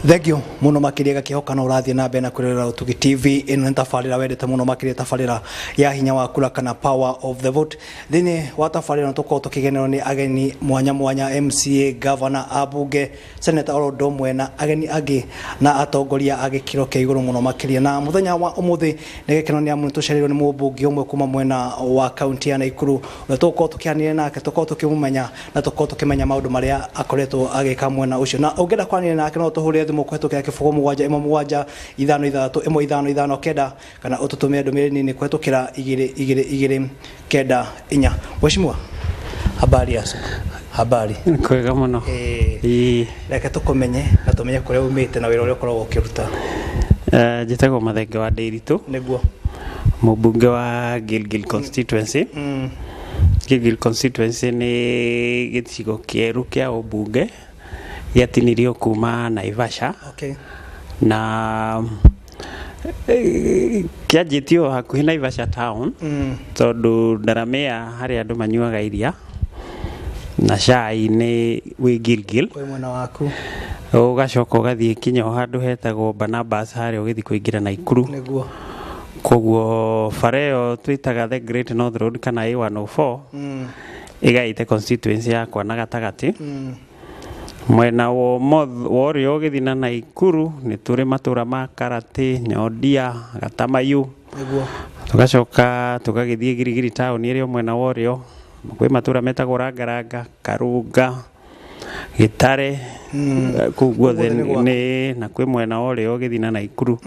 Thank you muno makiria gakihokana urathie na mbere na kurera Utugi TV ino ntafarira wendete muno makiria tafarira ya hinya wa kura kana power of the vote thini wa tafarira no tuko tukigenero ni ageni mwanya mwanya MCA governor abunge senator orodo mwena ageni agi na atongoria agi kiro ke iguru muno makiria na muthenya wa umuthi ni gekeno ni amu tucereirwo ni mumbunge umwe kuma mwena wa county ya Naikuru na tuko tukianire nake tuko tukimumenya na tuko tukimenya maundu maria akoretwo agika mwena ucio na ungenda kwanire nake no tuhurie mukwetukira kifugo mugwanja imo mugwanja ithano ithatu imo ithano ithano kenda kana ututumire ndumiriri nini kwetukira igire kenda inya. Mheshimiwa, habari yasu? Habari kwega muno. Reke tukumenye na tumenye kuria umite na wira uria ukoragwo ukiruta. Njitagwo Mathenge wa Ndiritu, niguo mumbunge wa Gilgil constituency. Gilgil constituency ni gicigo kieru kia ubunge yatinirio kuma Naivasha. Okay. Na kiajitio hakuhi Naivasha town tondu Ndaramea hari andu manyuaga iria na cai ni wi Gilgil kwi mwena waku ugacoka ugathie kinya handu hetagwo Barnabas hari ugithi kuingira Naikuru. Niguo koguo fareo twitaga the Great North Road kana A104 igaite constituency yakwa na gatagati. Mwena wo rio githina Naikuru ni turi matura ma Karati, Nyondia, Gatamayu. Niguo Tugacoka tugagithie Girigiri town irio mwena wo rio kwi matura metagwo Rangaranga, Karunga, Gitare. Koguo ni na kwi mwena wo rio githina Naikuru.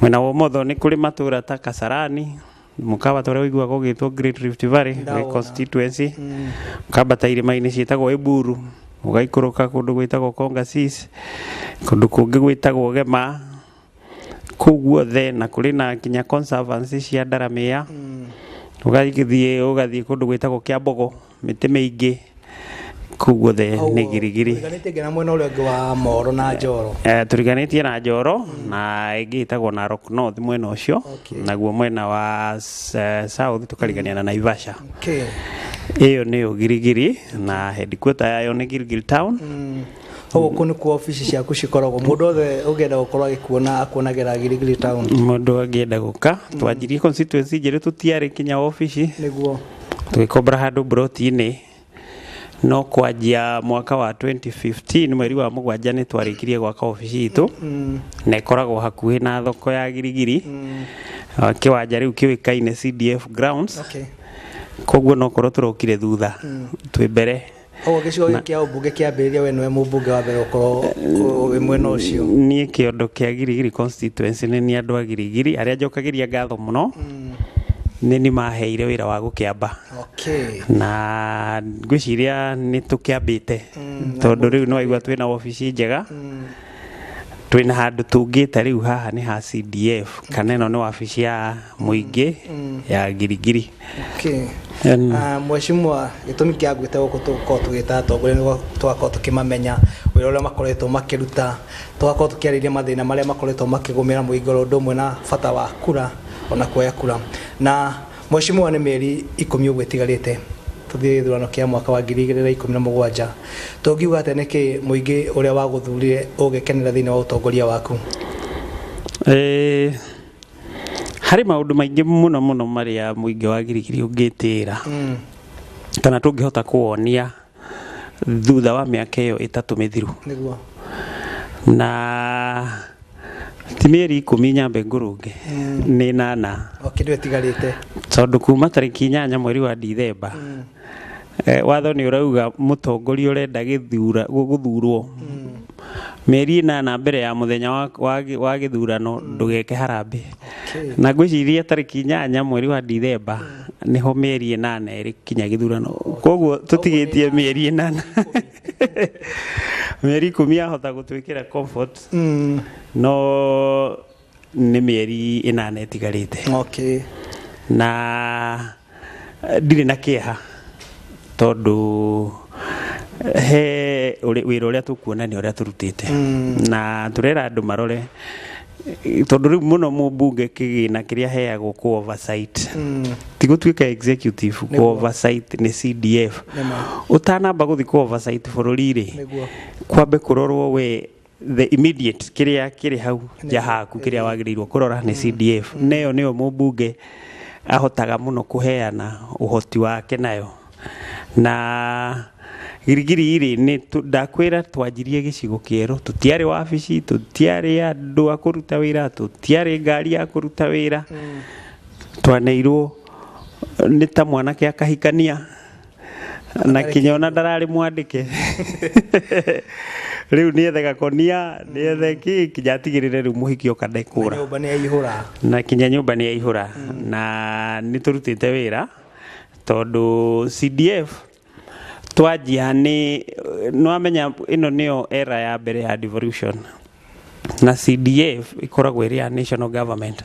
Mwena wo motho ni kuri matura ta Kasarani, mukawa tore wigwa gogitwo Great Rift Valley constituency. Mukabata irima-ini cietagwo Iburu, ugaikuruka kundu gwitagwo Kongasis, kundu kungi gwitagwo Gema. Koguo na kuri na kinya conservancy cia Ndaramea. Ugathie kundu gwitagwo Kiambogo, miti mingi. Koguo ni Girigiri. Turiganitie na mwena uria wa Moro na Njoro. Turiganitie na Njoro na ingi itagwo Narok North mwena ucio. Naguo mwena wa south tukarigania na Naivasha. Okay. Iyo ni Girigiri na headquarter yayo ni Gilgil town. Ogo ni ku office ciaku cikoragwo mundu othe ugenda gukorwa agikuona akuonagira Gilgil town. Mundu agenda guka twanjirie constituency njiri tutiari kinya office. Niguo Twikobra handu broti-ini no kwanjia mwaka wa 2015 mweri wa mugwanja ni twarikirie gwaka office itu na ikoragwo hakuhi na thoko ya Girigiri. Kiwanja riu kiwikaine CDF grounds. Okay. Koguo no korwo turokire thutha twi mbere. Ogo gicigo kia ubunge kiambiriria we niwe mumbunge wa mbere ukorwo wi mwena ucio. Ni kiondo kia Girigiri constituency ni andu a Girigiri aria njokagiria ngatho muno ni maheire wira wa gukiamba. Okay. Na ngwiciria ni tukiambite tondu riu no igwa twina office njega. Twina handu tungite riu haha ni ha CDF kana ino ni office ya muingi ya Girigiri. Okay. Mheshimiwa, gitumi kia gwite guko tuko tugita atongoria ni twako tukimamenya wira uria makoretwo makiruta, twako tukiariria mathina maria makoretwo makigumira muingoro ndomwe na bata wa kura ona kuoya kura. Na Mheshimiwa, ni mieri 10 ugwetigarite tuthie thurano kia mwaka wa 2017 tungiuga ate niki muingi uria waguthurire ugekenera thina wa utongoria waku? Hari maundu maingi muno maria muingi wa Girigiri ungitira kana tungihota kuonia thutha wa miaka iyo 3 mithiru. Niguo na ti mieri 10 nyambe ngurunge ni 8. Okay, ndwetigarite tondu kuma tariki 8 mweri wa Dithemba watho ni urauga mutongoria urenda guthurwo mieri 8 mbere ya muthenya wa githurano ndugeke harambe. Na ngwiciria tariki 8 mweri wa Dithemba niho mieri 8 iri kinya githurano. Koguo tutigitie mieri 8 mieri 10 ahota gutwikira comfort no ni mieri 8 itigarite. Okay. Na ndire na kieha tondu he wira uria tukuona ni uria turutite na turera andu marore tondu riu muno mumbunge kigina kiria heagwo ku oversight tigutwika executive ku oversight ni CDF utanamba guthi ku oversight bururi ri kwambe kurorwo we the immediate kiri hau jahaku kiria wagirirwo kurora ni CDF neo mumbunge ahotaga muno kuheana uhoti wake nayo na girigiri iri ni ndakwira twanjirie gicigo kieru tutiari wabici tutiari andu akuruta wira tutiari ngari ya kuruta wira twaneirwo ni ta mwanake akahikania na kinyona ndarari mwandike riu ni ethe gakonia ni ethe kinyatigirire riu muhiki okadekura nyumba ni yaihura na kinya nyumba ni yaihura na ni turutite wira tondu CDF twajia ni no amenya ino nio era ya mbere ya devolution na CDF ikoragwo iri ya national government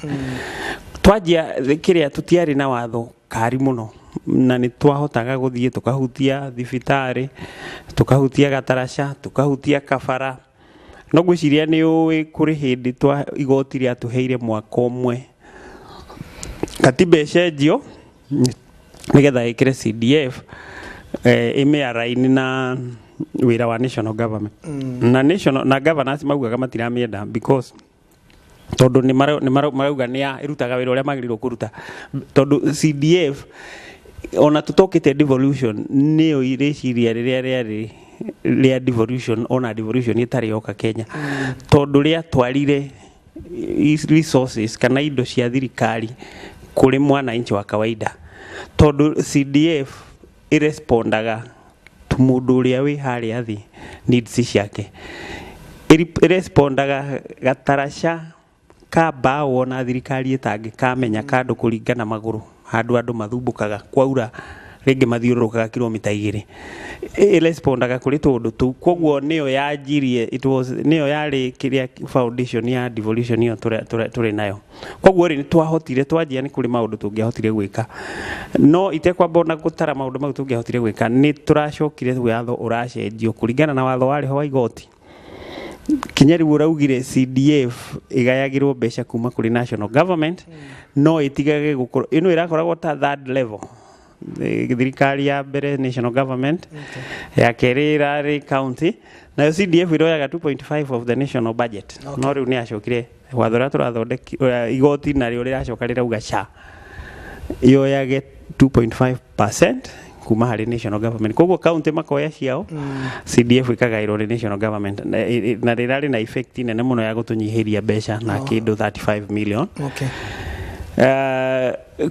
twajia kiria tutiari na watho kari muno na ni twahotaga guthie tukahutia thibitari tukahutia gatarasha tukahutia kabara no gwiciria ni uwi kuri hindi twa igoti ria tuheire mwaka umwe katiba ecenjio nigetha ikire CDF imearaini na wira wa national government na governors maugaga matiramienda because tondu ni marauga ni irutaga wira uria magirirwo kuruta tondu CDF ona tutokite devolution niyo ireciria ria devolution ona devolution itari yoka Kenya tondu ria twarire resources kana indo cia thirikari kuri mwana inchi wa kawaida tondu CDF irespondaga mundu uria wi hari athi needs ciake irespondaga gatarasha kaba wona thirikari itangi kamenya kandu kuringana maguru andu mathumbukaga kwaura ringi mathiururukaga kilomita 2 irespondaga kuri tundu tu koguo niyo yajirie niyo yari kiria foundation ya devolution yo turi nayo koguo ri twahotire twajia ni kuri maundu tungiahotire gwika no itekwa bona gutara maundu mau tungiahotire gwika ni turacokire watho uracenjio kuringana na watho wari ho wa igoti kinyari uraugire CDF igayagirwo mbeca kuma kuri national government no itigage gukoro ino irakoragwo ta third level thirikari ya mbere national government ya kerira ri county na CDF iroyaga 2.5 of the national budget no riu ni acokire wathora turathondeki igoti na rio riracoka rirauga cha iyoyage 2.5% kuma hari national government koguo county makoya ciao CDF ikagairwo ri national government na rirari na effect nene muno ya gutunyihiria mbeca na kindu 35 million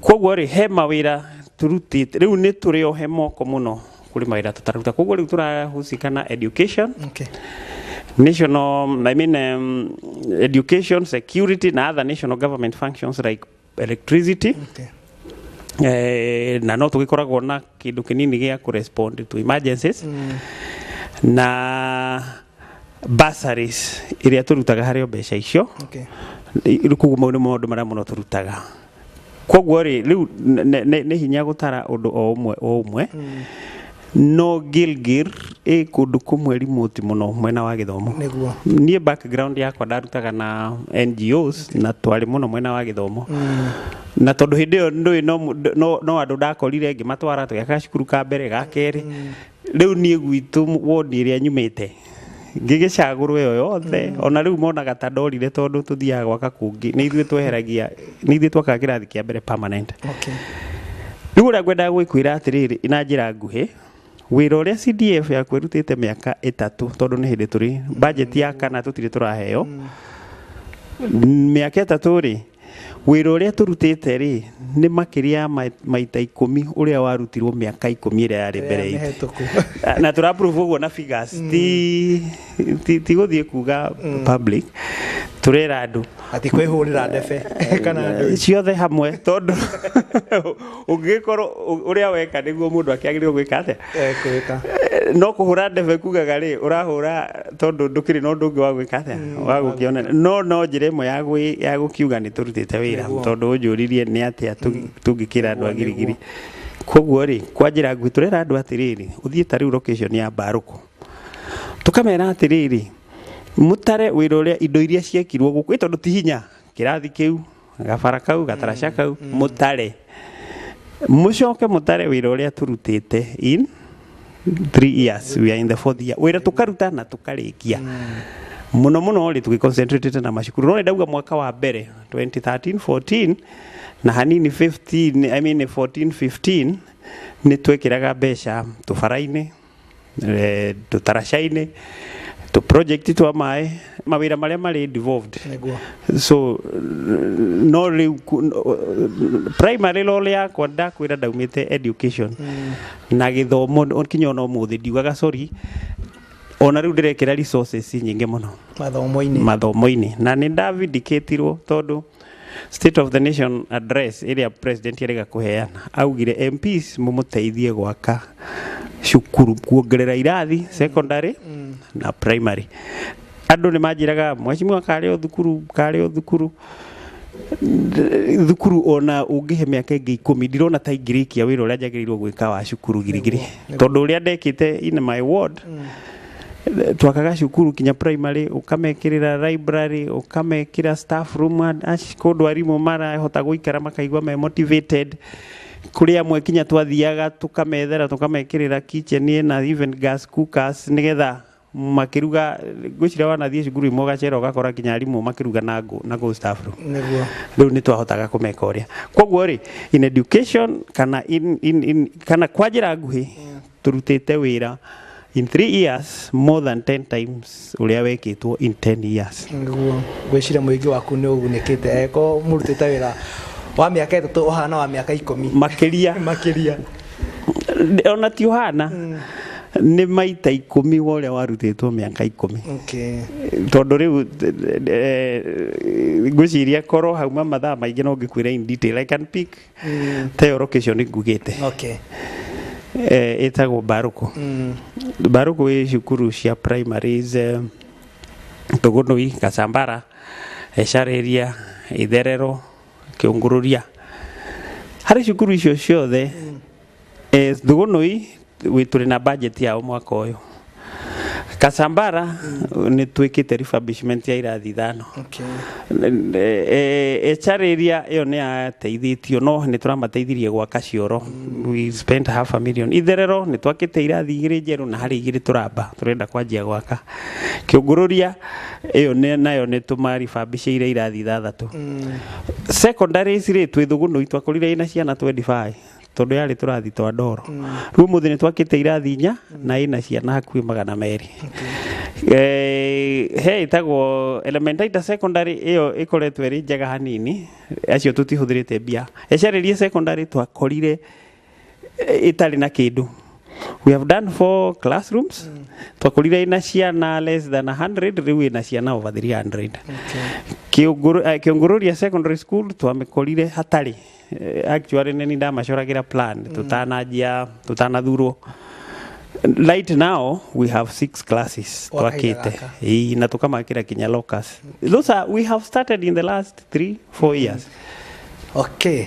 koguo ri he mawira turutite riu ni turi o he moko muno kuri mawira tutaruta koguo riu turahusikana education national education security na other national government functions like electricity na no tugikoragwo na kindu kinini gia ku respond to emergencies na bursaries iria turutaga hari mbeca icio kuguo maundu maundu maria muno turutaga koguo ri riu ne hinya gutara undu o umwe no Gilgil kundu kumwe remote muno mwena wa githomo nie background yakwa ndarutaga na NGOs na twari muno mwena wa githomo na tondu hindi yo ndui no andu ndakorire ngimatwara tugeka cukuru ka mbere ga keri riu nie gwitu wodi iria nyumite ngigicagurwo yo yothe ona riu monaga ta ndorire tondu tuthiaga gwaka kungi ni ithuĩ tweheragia ni ithuĩ twakaga kirathi kia mbere permanent riu uria ngwenda gwikwira atiriri ina njira nguhi wira uria CDF ya kwirutite miaka 3 tondu ni hindi turi budget ya kana tutire turaheo miaka 3 ri wira uria turutite ri ni makiria maita 10 uria warutirwo miaka 10 ira yari mbere itu na turaprove uguo na figures ti guthie kuga public turera andu ati kwihurira ndebe kana ciothe hamwe tondu ungikoro uria weka niguo mundu akiagirirwo gwika atia gwika no kuhura ndebe kugaga ri urahura tondu ndukiri no ndungi wa gwika atia wa gukiona no njire imwe ya gukiuga ni turutite wira tondu unjuririe ni atia tungikira andu agirigiri koguo ri kwa njira ngui turera andu atiriri uthie ta riu location ya Baruku tukamera atiriri mutare wira uria indo iria ciekirwo guku tondu ti hinya kirathi kiu gabara kau gatarasha kau mutare mucoke mutare wira uria turutite in 3 years we are in the 4th year wira tukaruta na tukarikia muno ri tugiconcentrate na mashukuru no ndauga mwaka wa mbere 2013 14 na hanini 14 15 ni twekiraga mbeca tubara-ini tutarasha-ini to project twa mai mawira maria mari devolved so no primary role yakwa ndakwira ndaumite education na githomo onkinya no muthi ndiugaga sorry ona riu ndirekira resources nyingi muno mathomo-ini na ni ndavindicatirwo tondu State of the Nation address area president yerega kuheana augire MPs mumuteithie gwaka shukuru kuongerera irathi secondary na primary andu ni majiraga mweshimwa kare thukuru ona ungihe miaka ingi 10 ndirona ta ingirikia wira uria njagiriirwo gwika wa shukuru girigiri tondu uria ndekite in my ward twakaga shukuru kinya primary ukamekirira library ukamekira staff room kodwa arimu mara hota guikara makaigwa me motivated kuri amwe kinya twathiaga tukamethera tukamekirira kitchen na even gas cookers nigetha makiruga gwicira wanathie shukuru imwe gacera ugakora kinya arimu makiruga na go staff room niguo riu ni twahotaga kumeka uria koguo ri in education kana kana kwajira nguhi turutite wira in 3 years more than 10 times uria wekitwo in 10 years nguo gwicira muingi waku ni ugunikite eko murutite wira wa miaka 3 uhana wa miaka 10 makiria ona ti uhana ni maita 10 wore warutitwo miaka 10 okay tondu riu gwiciria koro hauma mathaa maingi no ngikwira in detail I can pick the location ngugite okay etagwo Baruko we shukuru cia primaries Togonoi Kasambara Eshareria Itherero Kiungururia hari shukuru icio ciothe Togonoi we turi na budget ya mwaka uyu Kasambara ni twikite refurbishment ya irathi 5 okay Eshareria iyo ni ateithitio no ni turamateithirie gwaka cioro we spent $500,000 Itherero ni twakite irathi 2 njeru na hari 2 turamba turenda kwanjia gwaka Kiungururia iyo ni nayo ni tumarifabishe irathi 6 secondary sire twithuguno itwakorire ina ciana 25 tondu yari turathi twa ndoro riu muthi ni twakite irathi 4 na ina ciana hakui 200 he itagwo elementary secondary iyo ikoretwe ri njega hanini acio tutihũthĩrĩte mbia ecaririe secondary twakorire itari na kindu we have done 4 classrooms twakorire ina ciana less than 100 riu ina ciana over 300 Kiungururia secondary school twamekorire hatari actually neni ndamacuragira plan tutanathurwo right now we have 6 classes twakite na tukamakira kinya locus those are we have started in the last 3-4 years okay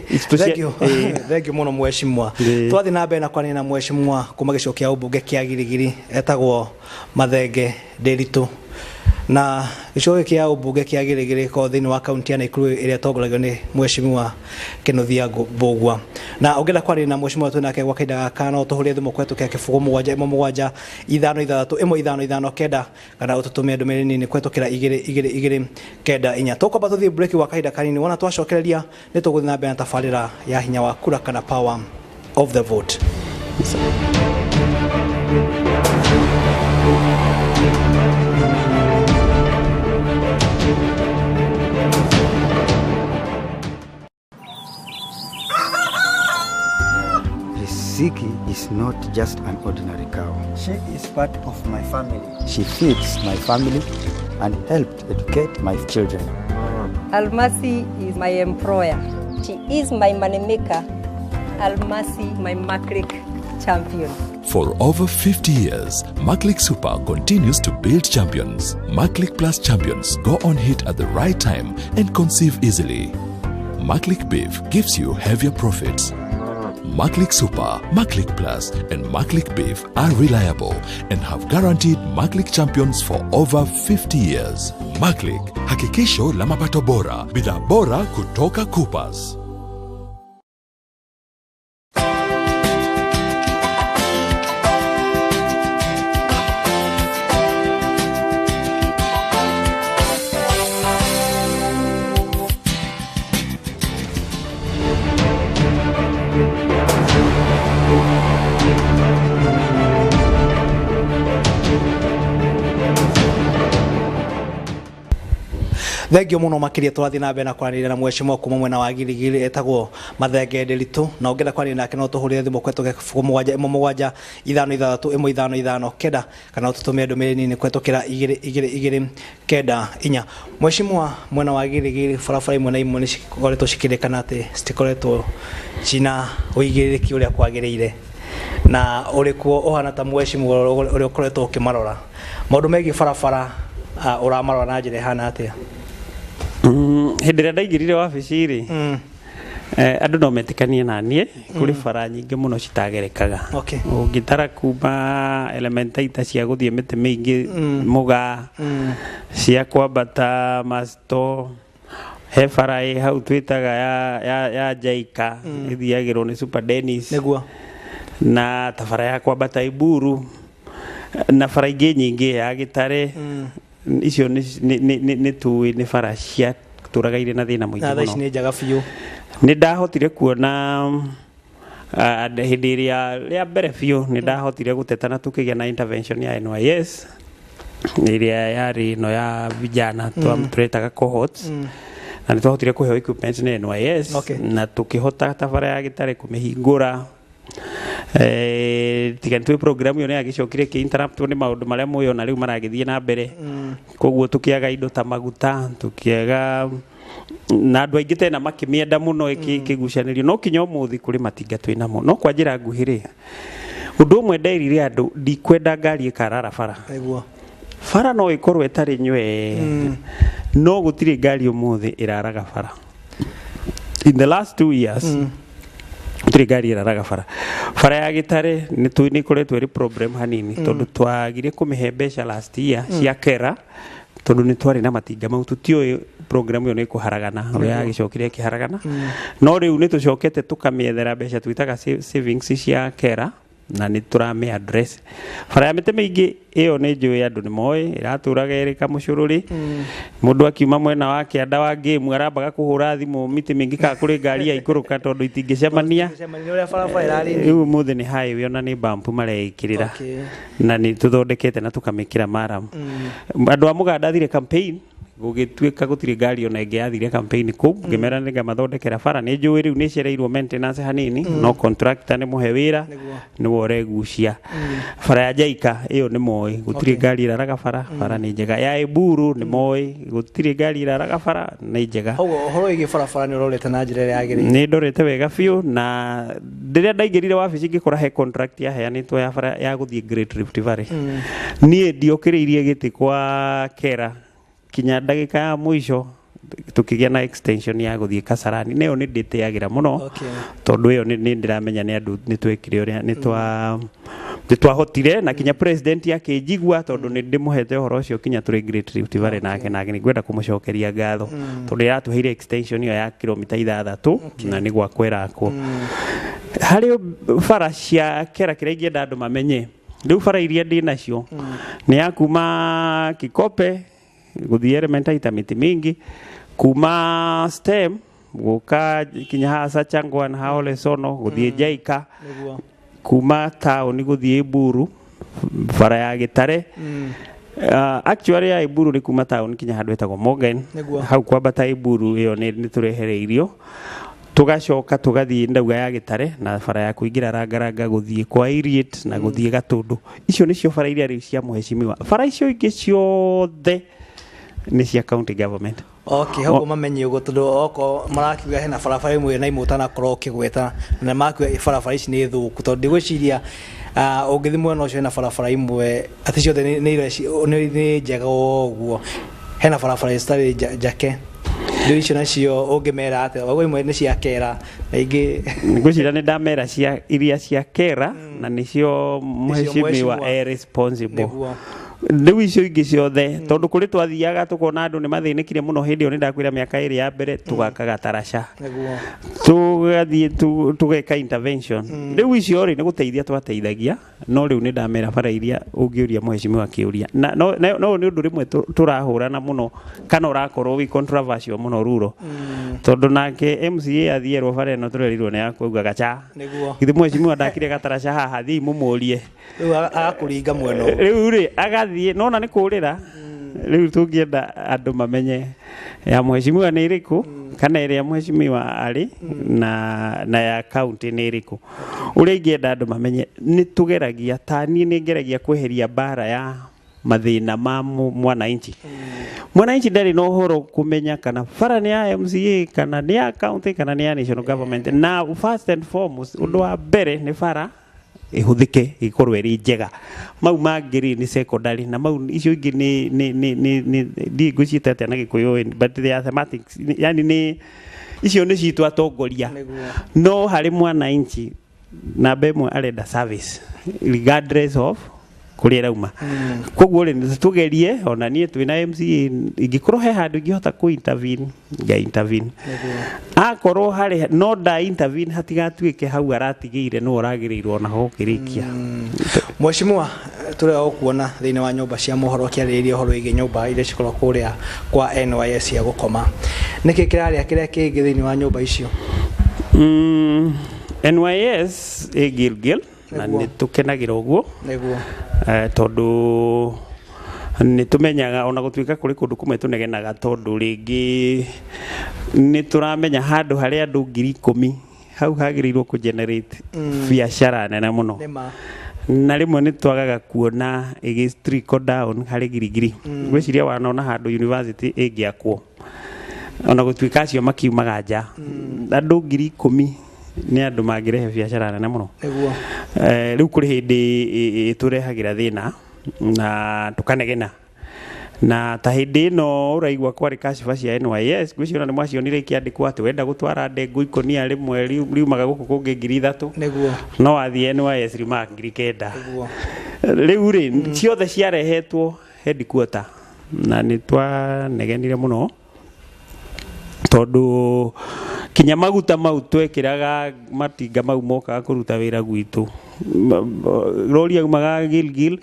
thank you muno mweshimwa twathi na mbere na kwanina mweshimwa kuma gicokia ubunge kia girigiri etagwo Mathenge Ndiritu na gicokia kia ubunge kia girigiri ko thini wa kaunti ya Nakuru iria tongoragio ni mweshimwa Kenothia Mbugua na ungenda kwanina mweshimwa tu nake gwa kaida kana tuhurie thimu kwetu kia kifugo 7 5 kenda kana ututumia ndumiriri nini kwetu kira 2 kenda 4 tukwamba tuthie break wa kaida kanini wona twacokereria ni tuguthi na mbere na tabarira ya hinya wa kura kana power of the vote Ziki is not just an ordinary cow. She is part of my family. She feeds my family and helped educate my children. Almasi is my employer. She is my money maker. Almasi, my Maklik champion. For over 50 years, Maklik Super continues to build champions. Maklik Plus champions go on hit at the right time and conceive easily. Maklik Beef gives you heavier profits. Maklik Super, Maklik Plus and Maklik Beef are reliable and have guaranteed Maklik champions for over 50 years. Maklik, hakikisho la mapato bora, bidhaa bora kutoka Coopers. thengio muno makiria turathi na mbere na kwaranĩria na mheshimiwa kuma mwena wa Gilgil etagwo Mathenge Ndiritu na ongera kwaranĩria nake no tuhurire thimu kwetu 07 556 155 kenda kana ututumie ndũmĩrĩri nini kwetukira 22 kenda 4. Mheshimiwa mwena wa Gilgil barabara imwe na imwe ni cikoretwo cikirikana ati citikoretwo cina uigĩrĩrĩki ũrĩa kwagĩrĩire na urikuo ohana ta mheshimiwa ũrĩa ũkoretwo ũkĩmarora maũndũ megiĩ barabara uramarora na njĩra hana atia hĩndĩ ĩrĩa ndaingĩrire wabici rĩ andũ no metikanie na niĩ kũrĩ bara nyingĩ mũno citagerekaga ũngĩtara kuma elementaita cia gũthiĩ mĩtĩ mĩingĩ mũga cia kwambata masto he bara hau twĩtaga ya Jaika ĩthiagĩrwo nĩ Super Dennis nĩguo na tabara ya kwambata Iburu na bara ingĩ nyingĩ ya Gĩtare icio nĩ tuĩ nĩ bara cia tũraga irĩ na thĩna mũingĩ mũno nĩ njaga biũ nĩ ndahotire kuona hĩndĩ ĩrĩa rĩa mbere biũ nĩ ndahotire gũteta na tũkĩgĩa na intervention ya NYS ĩrĩa yarĩ no ya vijana twetaga cohorts na nĩ twahotire kũheo equipment nĩ NYS na tũkĩhota tabara ya Gĩtare kũmĩhingũra tigani twĩ program yo nĩ yagĩcokire kĩ interrupt nĩ maũndũ marĩa moyo na rĩu maragĩthiĩ na mbere koguo tũkĩaga indo ta maguta tũkĩaga na andũ aingĩ tena makĩmienda mũno ĩkĩgucanĩrio no kinya ũmũthĩ kũrĩ matinga twĩnamo no kwa njĩra nguhĩ ũndũ ũmwe nderire andũ ndikwenda ngari ĩkarara bara bara no ĩkorwo ĩtarĩ nywe no gũtirĩ ngari ũmũthĩ ĩraraga bara in the last 2 years gũtirĩ ngari ĩraraga bara ya Gĩtare nĩ ĩkoretwo ĩrĩ problem hanini tondũ twagire kũmĩhe mbeca last year cia kera tondũ nĩ twarĩ na matinga mau tũtiũĩ program ĩyo nĩ ĩkũharagana ũrĩa yagĩcokire ĩkĩharagana no rĩu nĩ tũcokete tũkamĩethera mbeca twĩtaga savings cia kera na nĩ tũrame address bara ya mĩtĩ mĩingĩ ĩyo nĩ njũĩ andũ nĩ moĩ ĩratũraga ĩrĩ Kamũcũrũri mũndũ akiuma mwena wa Kĩanda wa game arambaga kũhũra thimũ mĩtĩ mĩingĩ kana kũrĩ ngari ya ikũrũka tondũ itingĩcemania rĩu mũthĩ nĩ highway ona nĩ bump mareĩkĩrĩra na nĩ tũthondekete na tũkamĩkĩra maram andũ a mũganda ndathire campaign gũgĩtuĩka gũtirĩ ngari ona ĩngĩ yathire campaign kũu ngĩmera nĩ ngamathondekera bara nĩ njũĩ rĩu nĩ cereirwo maintenance hanini no contractor nĩ mũhe wĩra nĩwe ũregucia bara ya Jaika ĩyo nĩ moĩ gũtirĩ ngari ĩraraga bara nĩ njega ya Iburu nĩ moĩ gũtirĩ ngari ĩraraga bara nĩ njega ũhoro wĩgiĩ barabara nĩ ũrorete na njĩra ĩrĩa yagĩrĩire nĩ ndorete wega biũ na rĩrĩa ndaingĩrire wabici ngĩkora he contract yaheanĩtwo ya bara ya gũthiĩ Great Rift Valley niĩ ndiokĩrĩirie gĩtĩ kwa kera kinya ndagĩka ya mũico tukĩgĩa na extension ya gũthiĩ Kasarani nĩyo nĩ ndĩtĩagĩra mũno tondũ ĩyo nĩ ndĩramenya nĩ andũ nĩ twekire ũrĩa nĩ twahotire na kinya president akĩnjigua tondũ nĩ ndĩmũhete ũhoro ũcio kinya tũrĩ Great Rift Valley nake nĩ ngwenda kũmũcokeria ngatho tondũ yatũheire extension ĩyo ya kilomita 6 na nĩ gwakwa ĩrakwo harĩ bara cia kera kĩrĩa ingĩenda andũ mamenye rĩu bara iria ndĩ nacio nĩ ya kuma Kikope gũthiĩ elementaita mĩtĩ mĩingĩ kuma stem gũka kinya hasa Changwan haole sono gũthiĩ Jaika kuma town gũthiĩ Iburu bara ya Gĩtare actually ya Iburu nĩ kuma town kinya handũ hetagwo Morgan hau kwambata Iburu ĩyo nĩ tũrehereirio tugacoka tugathiĩ ndauga ya Gĩtare na bara ya kũingĩra rangaranga gũthiĩ kwa Iriet na gũthiĩ Gatũndũ icio nĩcio bara iria rĩu cia mheshimiwa bara icio ingĩ ciothe nĩ cia county government hau mamenye ũguo tondũ oko marakiuga hena barabara ĩmwe na imwe ũtanakorwo ũkĩgweta na makiuga barabara ici nĩ thũku tondũ ndigwĩciria ũngĩthiĩ mwena ũcio hena barabara imwe atĩ ciothe nĩ njega ũguo hena barabara citarĩ njake rĩu icio nacio ũngĩmera atĩ ũguo imwe nĩ cia kera na ingĩ ngwĩciria nĩ ndamera iria cia kera na nĩcio mheshimiwa responsible rĩu icio ingĩ ciothe tondũ kũrĩ twathiaga tũkona andũ nĩ mathĩnĩkire mũno hĩndĩ ĩyo nĩ ndakwĩra mĩaka ĩrĩ ya mbere tũgakaga taraca tũgathiĩ tũgeka intervention rĩu icio rĩ nĩ gũteithia twateithagia no rĩu nĩ ndamera bara iria ũngĩũria mheshimiwa akĩũria no nĩ ũndũ rĩmwe tũrahũrana mũno kana ũrakorwo wĩ controversial mũno ruro tondũ nake MCA athierwo bara ĩno tũrerirwo nĩ yakuuga gacha githĩ mheshimiwa ndakire gataraca haha thiĩ mũmũrie rĩu agakũringa mwena rĩu rĩ agathiĩ nona nĩ kũrĩra riu tungienda andu mamenye ya mheshimiwa ni iriku kana ire ya mheshimiwa ari na ya county ni iriku uria ingienda andu mamenye ni tugeragia tani ni ngeragia kweheria bara ya mathina ma mwananchi mwananchi ndari no horo kumenya kana bara ni ya MCA kana ni ya county kana ni ya national government na first and foremost undu wa mbere ni bara ihuthike ikorwe ri njega mau mangiri ni secondary na mau icio ingi ni digusita ate na gikuyu but the mathematics yani ni icio ni citu atongoria no hari mwananchi na bemwe arenda service regardless of kuria rauma koguo ri tugerie ona nie twina MCA ingikorwo he handu ingihota ku intervene ga intervene akorwo hari no da intervene hatigatuike hau aratigire no oragirirwo na ho kirikia mheshimiwa tule okuona thini wa nyumba cia mohoro kiaririria horo igi nyumba ile cikoro kuria kwa NYS ya gukoma niki kiraria kiria kingi thini wa nyumba icio NYS Gilgil na nitukenagira uguo neguo tondu ni tumenyaga ona gutwika kuri kundu kumwe tunegenaga tondu ringi ni turamenya handu hari andu 10,000 hau hagirirwo ku generate biashara nene muno na rimwe ni twagaga kuona igi trickle down hari girigiri gwiciria wanona handu university ingiakwo ona gutwika acio makiumaga nja andu 10,000 ni andu magirehe biashara nene muno riu kuri hindi turehagira thina na tukanegena na ta hindi no uraigwa kwari kashifa cia NYS gwiciona ni mwacionire ikiandikwo ati wenda gutwara ndengu ikonia rimwe riumaga guku kungi 3,000 neguo no athie NYS rima 9,000 riu ri ciothe ciarehetwo headquarter na ni twanegenire muno tondu kinya maguta mau twekiraga matinga mau moka kuruta wira gwitu rori aumaga Gilgil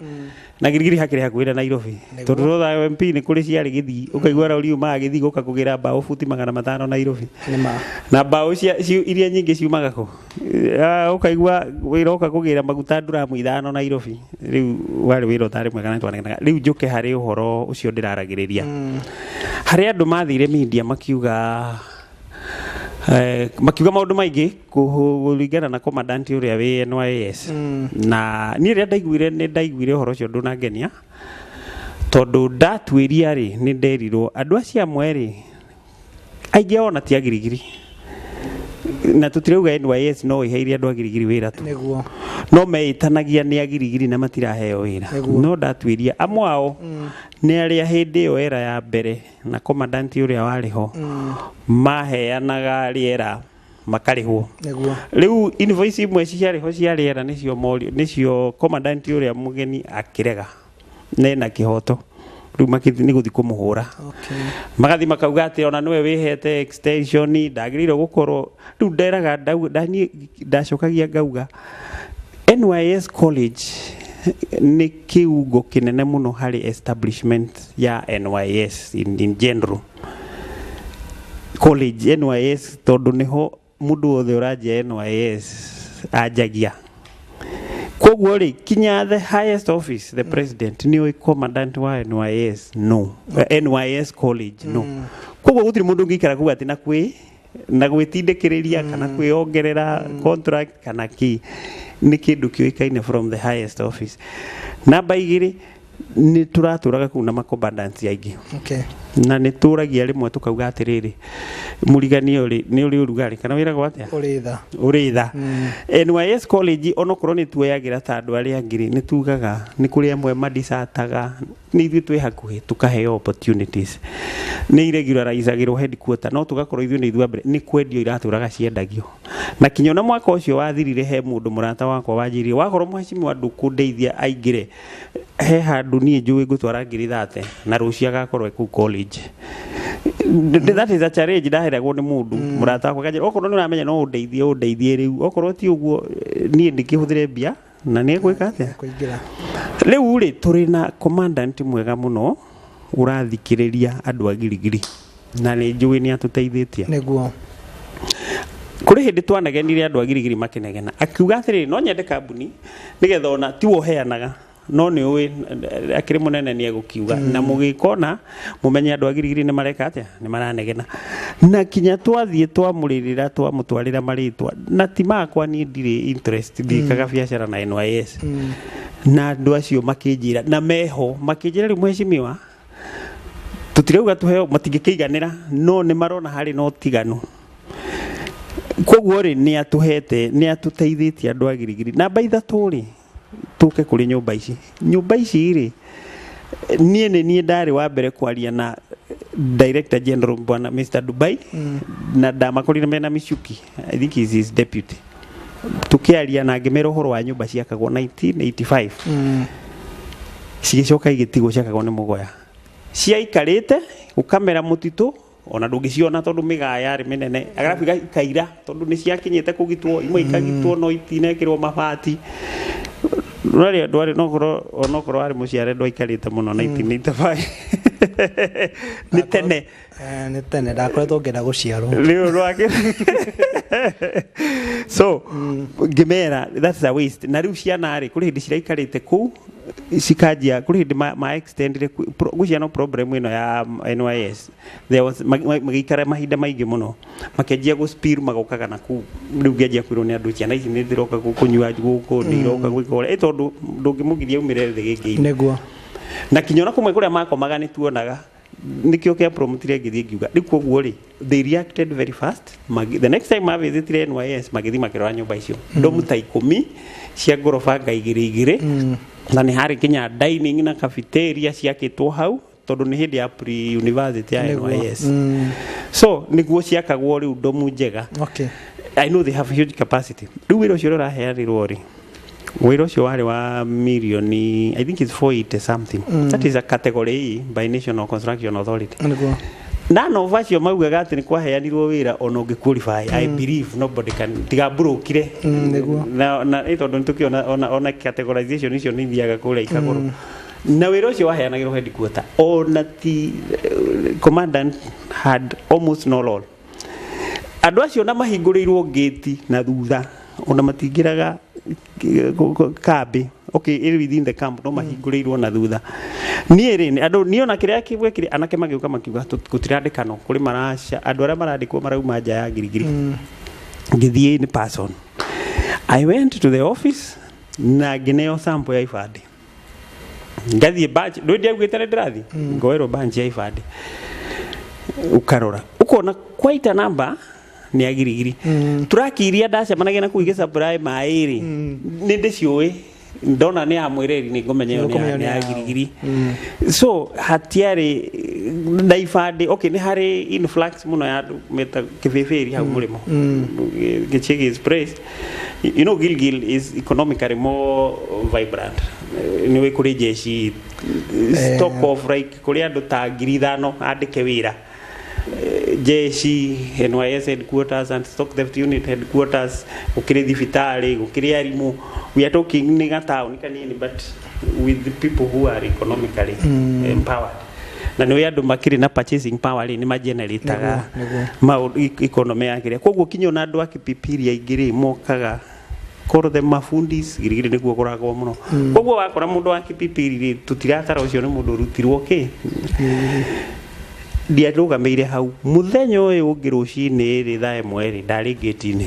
na Gilgil hakire hakwira Nairobi tondu rotha MP ni kuri ciari githi ukaigwa rori uma githi guka kugira bao futi 500 Nairobi na bao iria nyingi ciumaga ko ukaigwa wira uka kugira maguta duramu 5 Nairobi riu wari wira utari mwega na twanegenaga riu njuke hari uhoro ucio ndiraragiriria hari andu mathire media makiuga maundu maingi kuringana na commandant uria wi NYS na ni ria ndaiguire horo cio ndunangenia tondu ndatwiria ri ni nderirwo andu acia mweri aingi ona tia girigiri na tutireuga NYS no iheire andu agirigiri wira tu no meitanagia ni agirigiri na matiraheo wira no ndatwiria amwao ni aria hindi yo era ya mbere na commandant uria wariho maheanaga riera makarihwo riu invoice imwe ciariho cia riera nicio commandant uria mugeni akirega nena kihoto riu makithi ni guthi kumuhura magathi makauga ati ona niwe wihete extension ndagiriro gukorwo riu nderaga ndacokagia ngauga NYS college ni kiugo kinene muno hari establishment ya NYS in general college NYS tondu niho mundu othe urajia NYS ajagia koguo ri kinya the highest office the president ni commandant wa NYS no NYS college no koguo gutiri mundu ngikara kuga ati na gwitindikiriria kana kwiongerera contract kana ki ni kindu kioikaine from the highest office namba igiri ni turaturaga kuna makombandants aingi na ni turagia rimwe tukauga atiriri murigani uri ni uri urugari kana wira gwatia uritha NYS college onokorwo ni tuoyagira ta andu aria ngiri ni tugaga ni kuri amwe madisataga ni ithu twi hakuhi tukaheo opportunities ni irregularizagirwo headquarter no tugakorwo ithu ni ithu ambere ni kwendio iraturaga ciendagio na kinyo na mwaka ucio wathirire he mundu murata wakwa wanjiri wakorwo mheshimiwa ndukundeithia aingire he handu nie njui ngutwara 30 na rucia agakorwo ku college that is a challenge ndaheragwo ni mundu murata wakwa kanjira okorwo ni uramenya no undeithie riu okorwo ti uguo nie ndikihuthire bia na ni gwika atia kuingira riu ri turi na commandant mwega muno urathikiriria andu agirigiri na ni njui ni atuteithitie neguo kuri hindi twanagenire andu agirigiri makinegena akiuga atiri no nyende kambuni nigetha ona ti woheanaga no nĩ ũĩ akĩrĩ mũnene nĩ egũkiuga na mũgĩkona mũmenye andũ a Gilgil nĩ mareka atĩa nĩ maranegena na kinya twathiĩ twamũrĩrĩra twamũtwarĩra marĩtwa na ti makwa niĩ ndirĩ interest ndikaga biacara na NYS na andũ acio makĩnjĩra na meho makĩnjĩra rĩu mheshimiwa tutirauga tuheo matingĩkĩiganĩra no nĩ marona harĩ no tiganu koguo rĩ nĩ atuhete nĩ atuteithĩtie andũ a Gilgil na by the story tuke kuri nyumba ici rĩ niĩ ndarĩ wa mbere kwaria na Director General bwana Mr. Dubai na ndamakorire mena Michuki I think he is his deputy tukiaria na ngĩmera ũhoro wa nyumba ciakagwo 1985 cigĩcoka igĩtigwo ciakagwo nĩ mũgoya ciaikarĩte ukamera mũtitũ ona ndũngĩciona tondũ mĩgaya yarĩ mĩnene agarabu ikaira tondũ nĩ ciakinyĩte kũgitwo imwe ikagitwo no itinekĩrwo mabati Rari ndwari nokorwo ari muciare ndwaikarite muno 1985 ni tene ndakoretwo ngenda guciarwo riu rwake so ngimera that's a waste na riu ciana ri kuri hindi ciraikarite ku cikanjia kuri hindi ma extendire guciana problem ino ya NYS there was magikara mahinda maingi muno makenjia go spill magokaga na ku riu ngenjia kwirwo ni andu ciana ici ni thiroka kunyua guku ni iroka gwikora tondu ndungimugiria umire thĩ gĩkĩ nĩguo na kinyona kumwe kuria makomaga ni tuonaga nikio kia promotire ngithii ngiuga riu koguo ri they reacted very fast the next time ma visitire NYS magithi makirora nyumba icio ndomuta 10 cia ngorofa ngaigire na ni hari kinya dining na cafeteria ciakitwo hau tondu ni hindi ya pre university ya NYS so niguo ciakagwo riu ndomu njega okay I know they have huge capacity riu wira ucio raheanirwo ri wira ucio wari wa millioni I think it's 480 something that is a category E by National Construction Authority none of us maugaga ati ni kwaheanirwo wira ona ungiqualify I believe nobody can tiga brokire na tondu nitukiona ona categorization icio ni thiaga kuria ikagoro na wira ucio waheanagirwo headquarter ona ti commandant had almost no role andu acio na mahingũrĩirwo gate na thutha ona matingiraga kambi okay within the camp no mahingũrĩirwo na thutha niĩ rĩ andũ niona kĩrĩa kĩgwekire anake magiuka makiuga gũtirandĩkano kũrĩ marasha andũ arĩa marandĩkwo marauma nja ya Gilgil ngĩthiĩ in person I went to the office na ngineo sample ya ibandĩ ngathiĩ badge ndũ ndiaugĩte ndĩrathiĩ ngoerwo badge ya ibandĩ ukarora ukona quite a number ni ya Gilgil turakiria ndacemanagia na kuige supply maĩrĩ nĩ ndĩciũĩ ndona ni ya muiruri ni ngũmenya ni ya Gilgil so hatiari na ibandĩ okay ni hari influx muno ya andu meta kĩbĩbĩri hau mũrĩmo gĩchigi is praised you know Gilgil is economically more vibrant ni we kuri jeshi stock of like kuri andu ta 5,000 andike wira jeshi NYS headquarters and stock theft unit headquarters ukiri thibitari ukiri arimu we are talking ni town kanini but with the people who are economically empowered na ni andu makiri na purchasing power ni magenerator ma economy yake koguo kinyo na andu akipipiria igiri mokaga korothe mafundis Gilgil niguo koragwo muno koguo wakora mundu akipipiri tutiratara ucio ni mundu rutirwo ki ndiarugamĩire hau muthenya ũyũ ũngĩ rũcinĩ rĩ thaa ĩmwe rĩ ndarĩ gate-inĩ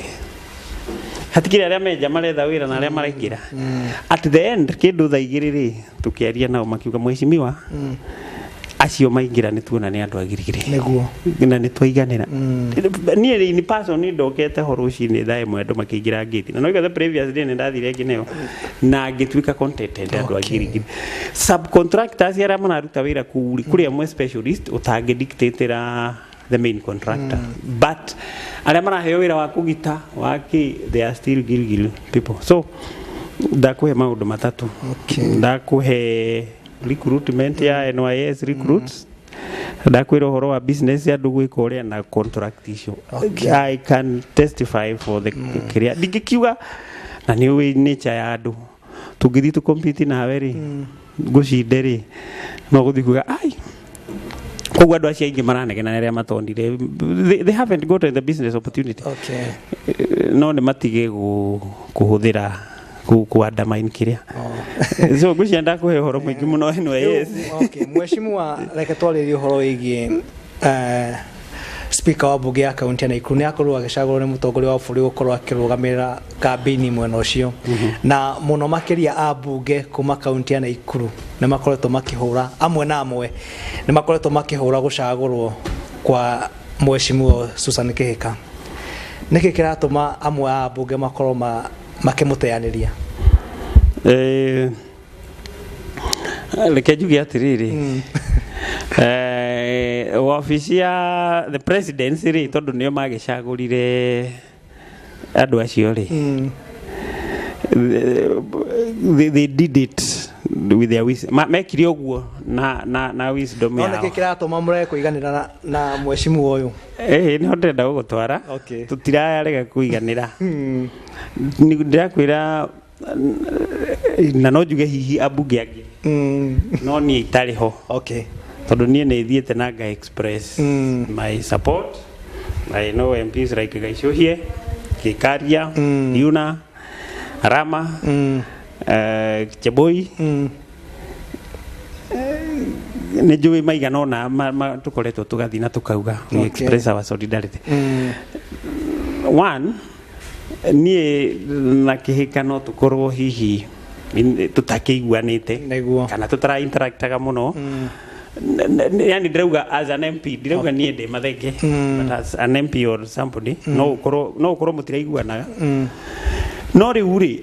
hatikire arĩa menja maretha wĩra na arĩa maraingĩra at the end kĩndũ thaa igĩrĩ rĩ tukiaria nao makiuga mheshimiwa acio maingĩra nĩ tuona nĩ andũ a Gilgil nĩguo na nĩ twaiganĩra niĩ rĩ in person nĩ ndokete ho rũcinĩ thaa ĩmwe andũ makĩingĩra gate na noiga the previous day nĩ ndathire ngineo na ngĩtuĩka contented andũ a Gilgil subcontractors arĩa mararuta wĩra kũrĩ amwe specialist ũtangĩdictatĩra the main contractor but arĩa maraheo wĩra wa kũgita waki they are still Gilgil people so ndakuhe maũndũ matatũ ndakuhe recruitment ya NYS recruits ndakwira horo wa business ya ndugu ikoria na contract issue I can testify for the career dikikiuga na ni we nature ya andu tungithi tu compete na weri gucinderi no guthikuga ai koguo andu acio aingi maranegena na arĩa matondire they haven't got the business opportunity okay no nĩ matige kuhuthira kuandamine kiria so gucienda kuhe horo mwingi muno anyway yes okay mheshimiwa reke twarĩrie ũhoro wĩgiĩ speaker wa bunge ya kaunti ya Nakuru nĩ akorwo agĩcagũrwo nĩ mũtongoria wa bũrũri gũkorwo akĩrũgamĩrĩra kambĩini mwena ũcio na mũno makĩria a bunge kuma kaunti ya Nakuru nĩ makoretwo makĩhũra amwe na amwe nĩ makoretwo makĩhũra gũcagũrwo kwa mheshimiwa Susan Kĩhĩka nĩkĩ kĩratũma amwe a bunge makorwo makĩmũteanĩria reke njuge atĩrĩrĩ wabici ya the presidency rĩ tondũ nĩo magĩcagũrire andũ acio rĩ they did it with their wisdom mekire ũguo na wisdom yao nĩkĩ kĩratũma mũreke kũiganĩra na mheshimiwa ũyũ nĩho ndĩrenda gũgũtwara tũtirarega kũiganĩra ndĩrakwĩra na no njuge hihi abunge angĩ no niĩ itarĩ ho tondũ niĩ nĩ thiĩte na nga express my support I know MPs like Gaicũhie Gĩkaria Yuna Rama Cheboi nĩ njũĩ maigana ona tũkoretwo tũgathiĩ na tũkauga we express our solidarity one niĩ na Kĩhĩka no tũkorwo hihi tũtakĩiguanĩte kana tũtara interactaga mũno yani ndirauga as an MP ndirauga niĩ ndĩ Mathenge but as an MP or somebody no ukorwo mũtiraiguanaga no rĩu rĩ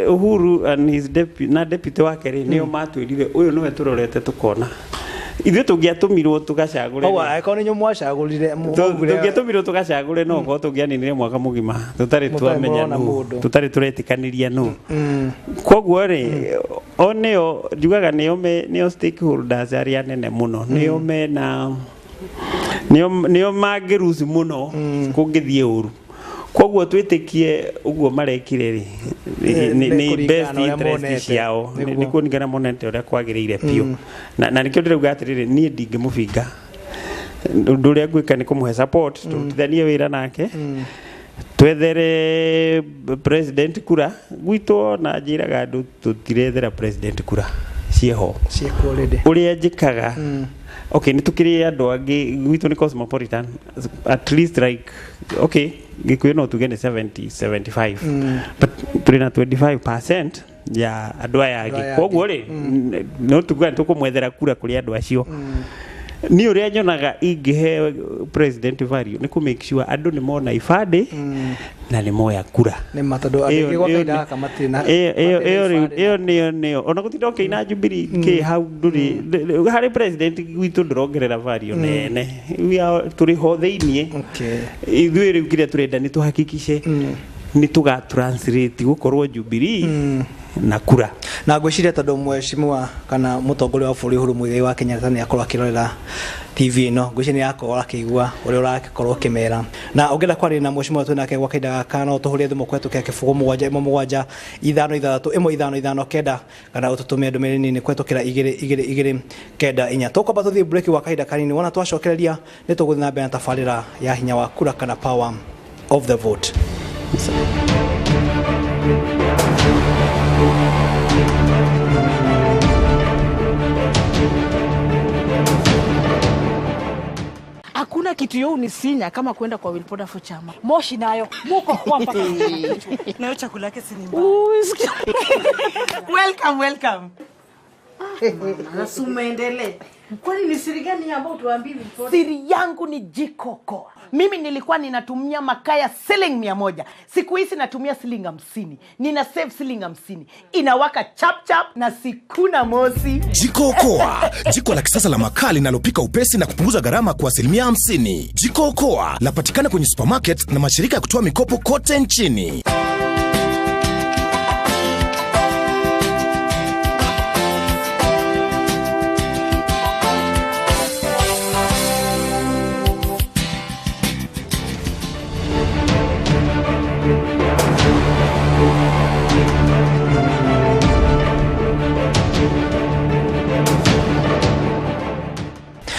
Uhuru and his deputy wake rĩ nĩo matwĩrire ũyũ nĩwe tũrorete tũkona ithuĩ tũngĩatũmirwo tũgacagũre akorwo nĩ mwacagũrire tũngĩatũmirwo tũgacagũre no korwo tũngĩaninire mwaka mũgima tũtarĩ twamenya nũ tũtarĩ tũretĩkanĩria nũ koguo rĩ o nĩo njugaga nĩo stakeholders arĩa nene mũno nĩo mena nĩo mangĩruci mũno kũngĩthiĩ ũru koguo twĩtĩkie ũguo marekire rĩ ni best interest ciao ni kũringana monete ũrĩa kwagĩrĩire piũ na nĩkĩo ndĩrauga atĩrĩrĩ niĩ ndingĩmũbinga ũndũ ũrĩa ngwĩka nĩ kũmũhe support tũrutithanie wĩra nake twethere president kura gwitũ na njĩraga andũ tũtirethera president kura ciĩho ũrĩa njĩkaga okay nĩ tukiri andũ angĩ gwitũ nĩ cosmopolitan at least like okay Gĩkũyũ no tuge nĩ 70-75 but tũrĩ na 25% ya andũ aya angĩ koguo rĩ no tuge tũkũmwethera kura kũrĩ andũ acio niĩ ũrĩa nyonaga ingĩhe president value nĩ kũ make sure andũ nĩ mona ibandĩ na nĩ moya kura nĩ matondũ angĩ gwakaida kamati na ĩyo nĩyo ona gũtinda ũkĩina Jubilee kĩ hau ndũrĩ harĩ president gwitũ ndũrongerera value nene tũrĩ ho thĩiniĩ ithuĩ rĩu kĩrĩa tũrenda nĩ tũhakikice nĩ tũga translate gũkorwo Jubilee na kura na ngwĩciria tondũ mheshimiwa kana mũtongoria wa bũrũri Uhuru Muigai wa Kenyatta nĩ akorwo akĩrorera TV ĩno ngwĩciria nĩ akorwo akĩigua ũrĩa ũrakorwo ũkĩmera na ũngĩenda kwaria na mheshimiwa twĩ nake gwa kahinda gaka no tũhũrĩre thimũ kwetu kĩbũgũ 7 5 kenda kana ũtũtũmie ndũmĩrĩri nini kwetũkĩra 224 tũkwamba tũthiĩ break gwa kahinda kanini wona twacokereria nĩ tũgũthiĩ na mbere na tabarĩra ya hinya wa kura kana power of the vote. Hakuna kitu yao unisinya kama kwenda kwa Wilpoda for chama. Moshi nayo muko kwa mpaka. Nayo chakula yake si mbaya. Welcome. Nasumendele. Kwani ni siri gani ambayo tuambie Wilpoda? Siri yangu ni jikoko. Mimi nilikuwa ninatumia makaa ya shilingi 100. Siku hizi natumia shilingi 50. Nina save shilingi 50. Inawaka chap na sikuna mosi. Jiko Okoa, jiko la kisasa la makaa linalopika upesi na kupunguza gharama kwa 50%. Jiko Okoa lapatikana kwenye supermarket na mashirika ya kutoa mikopo kote nchini.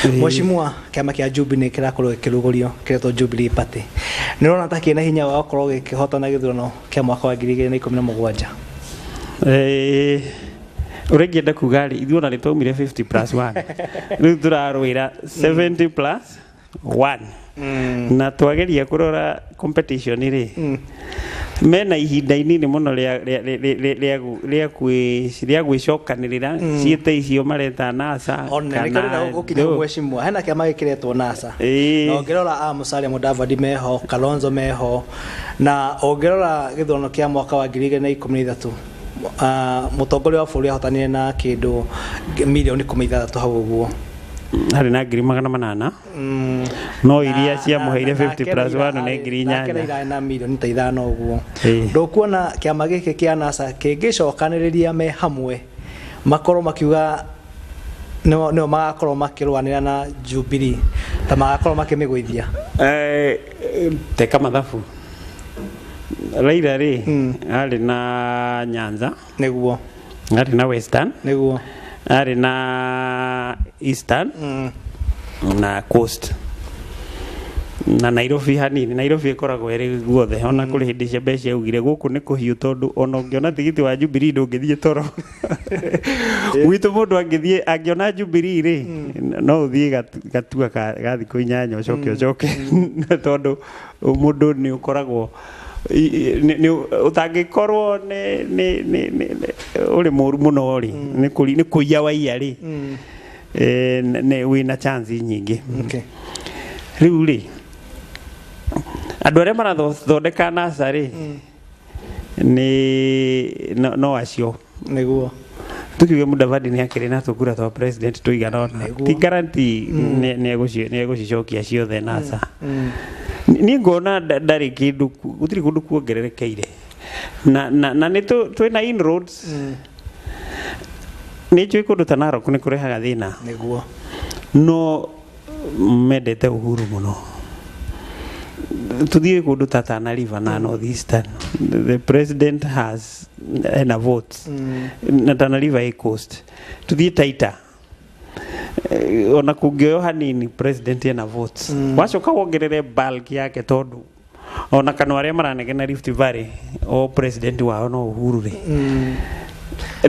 Mheshimiwa kiama kia Jubilee kirakorwo kirugurio kiretwo Jubilee Party nirona ta kina hinya wa gukorwo gikihotana githurano kia mwaka wa 2017 urengienda kuga ri ithuona nitwaumire 50+1 riu turarwira 70+1 na twageria kurora competition ri mena ihinda inini muno ria gwicokanirira ciete icio mareta NASA ona nikarira gukinya Mheshimiwa hena kiama gikiretwo NASA na ongerora a Musalia Mudavadi meho Kalonzo meho na ongerora githurano kia mwaka wa 2013 mutongoria wa bũrũri ahotanire na kindu milioni 13 hau uguo hari na 800 no iria cia muheire 50+1 ne 800 na milioni 5 uguo ndokuona kiama giki kia NASA kingicokaniriria me hamwe makorwo makiuga no magakorwo makirwanira na Jubilee ta magakorwo makimigwithia teka mathabu Raila ri ari na Nyanza niguo ari na Western niguo ari na Eastern na Coast na Nairobi hanini Nairobi ikoragwo iri guothe ona kuri hindi cia mbeca ugire guku ni kuhiu tondu ona ungiona tigiti wa Jubilee ndungithie toro witu mundu angiona Jubilee ri no uthie gatua ga thikũ 8 ucoke tondu mundu ni ukoragwo utangikorwo ni uri muru muno ri ni kuya waiya ri ne wina chance nyingi riu ri andu aria marathondeka NASA ri ni no acio niguo tukiuge Mudavadi ni akiri na tukura twa president tuigana ti guarantee ni egucicokia ciothe NASA ni ngona ndari kindu gutiri kundu kuongererekeire na ni twina inroads ni chui kundu ta Narok ni kurehaga thina niguo no mendete Uhuru muno tuthie kundu ta Tana River na North Eastern the president has a vote na Tana River Coast tuthie Taita ona kungioyo hanini president ena votes wacoka wongerere bulk yake tondu ona kana aria maranegena Rift Valley o president wao no Uhuru ri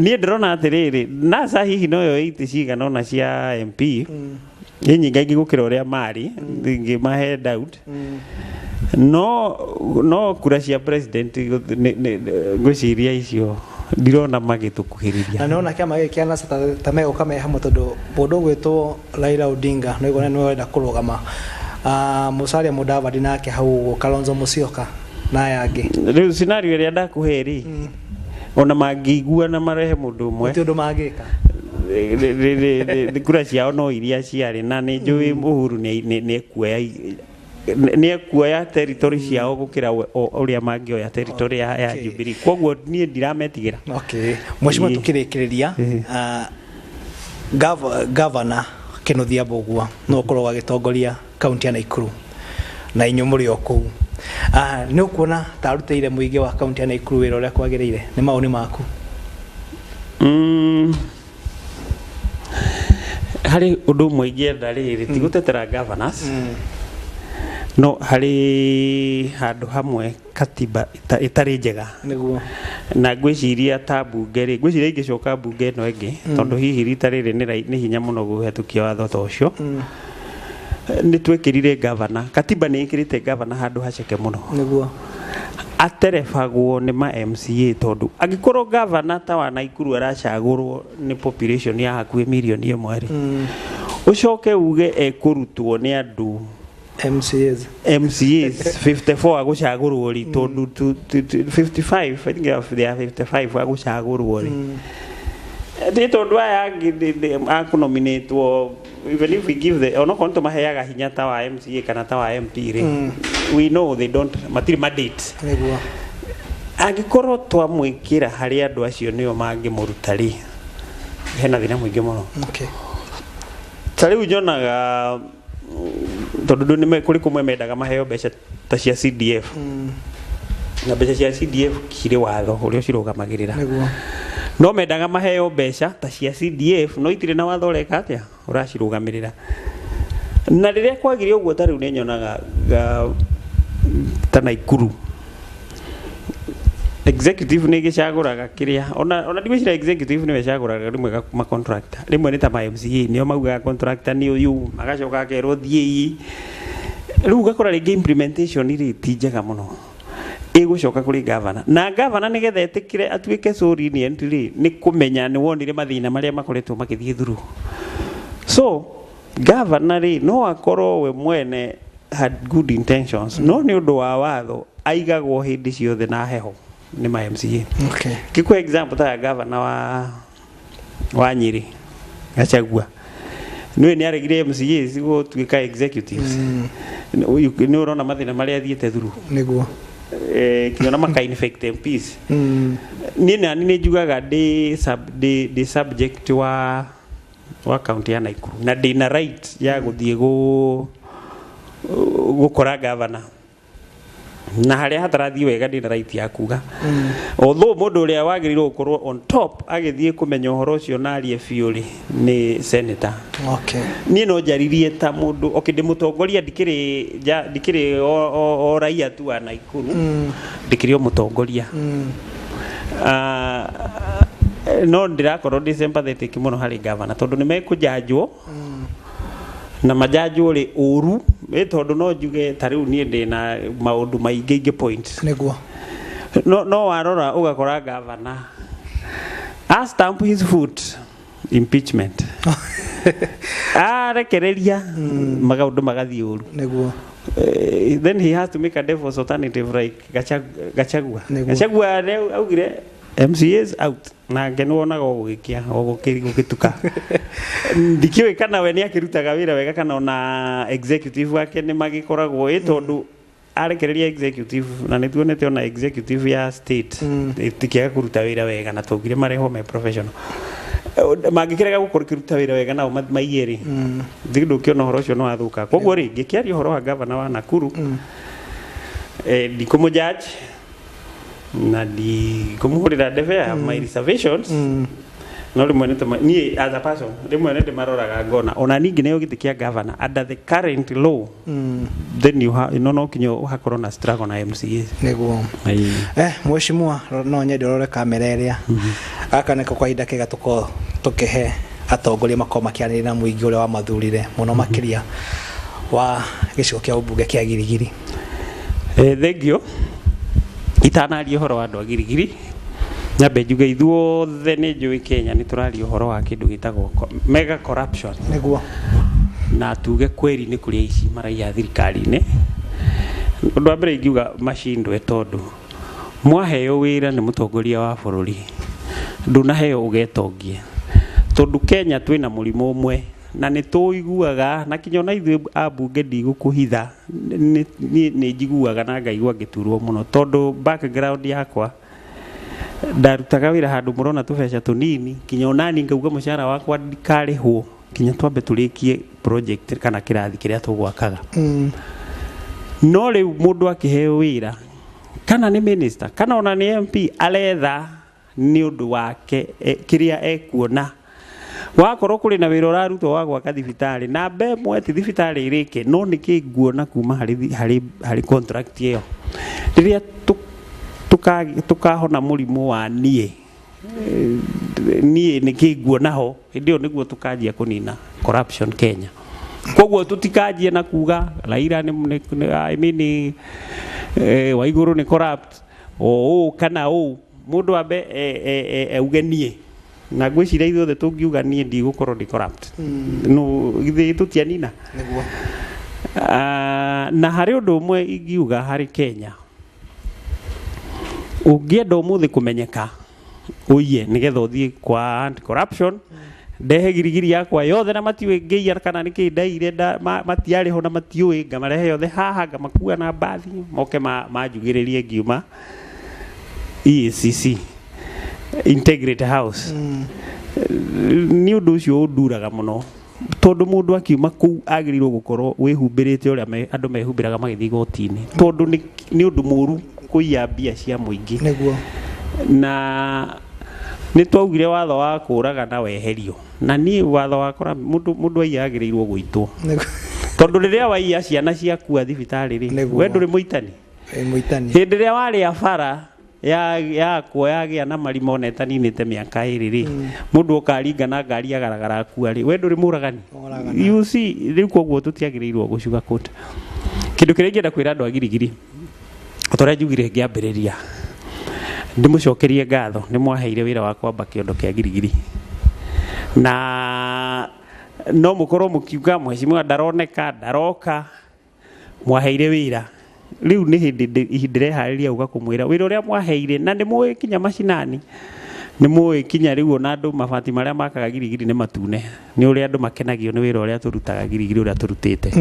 ni ndrona atiriri NASA hihi no yo 8 cigana ona cia MP nyinga gigukira uria mari ngi mahe doubt no kura cia president ngociria icio ndirona magitukuhiriria na nona kiama giki kia NASA ta mego kama hamwe tondu mundu gwitwo Raila Odinga no igona no wenda kurugama Musalia Mudavadi nake hau Kalonzo Musyoka na yangi riu scenario ria ndakuheri ona mangigua na marehe mundu umwe ti undu magika kura ciao no iria ciari na ni njui Uhuru ni kuoya territory ciao gukira uria mangioya territory ya Jubilee koguo nie ndirametigira okay Mheshimiwa tukirikiria governor Kinothia Bogua no korwo agitongoria county ya Naikuru na inyumuri oku ni ukuona taruteire muingi wa county ya Naikuru wira uria kwagiriire ni maoni maku hari undu mwingi ndariri tigutetera governors no hari handu hamwe katiba itari njega niguo na gwiciria ta bunge ri gwiciria ingicoka bunge no ingi tondu hihi rita riri ni hinya muno guhetukia watho ta ucio ni twekirire governor katiba ni ikirite governor handu haceke muno niguo aterefagwo ni ma MCA tondu agikorwo governor ta wa Naikuru aracagurwo ni population ya hakuhi milioni 1 ucoke uge ekurutwo ni andu MCAs 54 agucagurwo ri tondu 55 I think they are 55 agucagurwo ri tondu aya akunominate even if we give the ono konto maheaga hinya ta wa MCA kana ta wa MP ri we know they don't matiri mandate niguo agikorwo twamwikira hari andu acio nio mangimuruta ri hena thina mwingi muno okay tariu nyonaga tondu ni kuri kumwe mendaga maheo mbeca ta cia CDF na mbeca cia CDF kire watho uria cirugamagirira niguo no mendaga maheo mbeca ta cia CDF no itire na watho reka atia uracirugamirira na riria kwagire uguo tariu ni nyonaga ta Naikuru executive ni gicaguraga kiria ona ndigwicira executive ni wecaguraga rimwe ma contractor rimwe ni ta ma MCA nio mauga contractor ni uyu magacoka akerwo thii riu gakora ringi implementation iri tinjaga muno igucoka kuri governor na governor ni getha etikire atuike so lenient ni kumenya ni wonire mathina maria makoretwo makithie thuru so governor no akorwo we mwene had good intentions no ni undu wa watho aigagwo hindi ciothe na heho ni ma MCA okay kiko example ta governor wa Nyeri Gachagua niwe ni aregire MCA sigo tuika executives ni urona mathina maria athiete thuru niguo kiona maka infect MPs ni njugaga de subject wa county ya Naikuru na dina right ya guthie gukora governor na haria hatarathie wega dina right ya kuga although mundu uria wagirirwo gukorwo on top agithie kumenya uhoro ucio na arie fiuri ni senator okay ni no jaririe ta mundu okinde mutongoria dikire o raia tu wa Naikuru dikire mutongoria no ndirakorwo ndi sympathetic muno hari governor tondu ni mekujajwo na majajwo ri uru tondu no njuge tariu ni ndina maundu maingi point niguo no warora ugakora governor stamp his foot impeachment rekereria maundu magathie uru niguo then he has to make a devil's alternative like Gachagua augire MCAs out na ngeno wonaga gugikia gugituka ndikiwe kana we ni akirutaga wira wega kana ona executive wake ni magikoragwo tondu arekereria executive na ni tuonete ona executive ya state tikiaga kuruta wira wega na tugire mareho me professional magikirega gukuruta wira wega na maiyeri ndigdo kiona horo cio no athuka koguo ri ngikiaria horo wa governor wa Nakuru ndikomo judge na di kumuhurira devea my reservations no rimwe ni as a person rimwe nende maroraga ngona ona ningi neyo gitikia governor under the current law then you no kinyo hakorwo na struggle na MCA niguo mheshimiwa no nyende rore kamera iria aka niko kwa ida kega tukihe atongoria makoma kianiri na muingi ule wa mathurire muno makiria wa gicigo kia ubunge kia Gilgil thank you itanaria horo wa andu Gilgil nyabe njuge ithuothe ni njui Kenya ni turaria horo wa kindu gitagwo mega corruption niguo na tuge kweri ni kuria ici maraia thirikari-ini undu wa mbere ingiuga macindwe tondu mwaheo wira ni mutongoria wa bururi ndunaheo ugetongie tondu Kenya twina murimo umwe na ni tuiguaga na kinyona ithu abunge ndigukuhitha ni njiguaga na ngaigua ngiturwo muno tondu background yakwa ndarutaga wira handu murona tubeca tunini kinyona ni ngauga mushara wakwa ndikarihwo kinya twambe turikie project kana kirathi kiria tugwakaga no riu mundu akiheo wira kana ni minister kana ona ni MP aletha ni undu wake kiria ekuona wakorwo kuri na wira urarutwo wa gwaka thibitari na mbemwe ti thibitari irike no niki nguona kuma hari contract iyo riria tukahona murimu wa nie niki nguona ho ndio niguo tukanjia kunina corruption Kenya koguo tutikajie na kuga Raila ni I mean Waiguru ni corrupt kana mundu ambe ugenie na gwicira ithuothe tungiuga nie ndigukorwo ndi corrupt no githi tutianina niguo na hari undu umwe ingiuga hari Kenya ungienda umuthi kumenyeka uye nigetha uthie kwa anti corruption ndehe Gilgil yakwa yothe na matiwe ngeia kana niki ndaire matiari ho na matiwe ngamarehe yothe haha ngamakua na bathi moke majugiririe ngiuma EACC Integrity House ni undu ucio unduraga muno tondu mundu akiuma ku agirirwo gukorwo wihumbirite uria andu mehumbiraga magithii gotini tondu ni undu muru kuiya mbia cia muingi niguo na ni twaugire watho wa kuraga na weherio na ni watho wakora mundu aiyagirirwo guitwo tondu riria waia ciana ciakua thibitari ri we nduri muitani hindi riria wari afara ya kuoyagia na marimo neta ninite miaka iri ri mundu ukaringa na ngari agaragara akua ri we nduri muragani you see riu koguo tutiagirirwo gucuga kota kindu kiria ngenda kwira andu a Gilgil otoria njugire ngiambiriria ndimucokerie ngatho ni mwaheire wira wa kwamba kiondo kia Gilgil na no mukorwo mukiuga mheshimiwa ndaroneka ndaroka mwaheire wira riu ni hindire hariria uga kumwira wira uria mwaheire na ni muwe kinya macinani ni muwe kinya riu ona andu mabati maria makaga Gilgil ni matune ni uria andu makenagio ni wira uria turutaga Gilgil uria turutite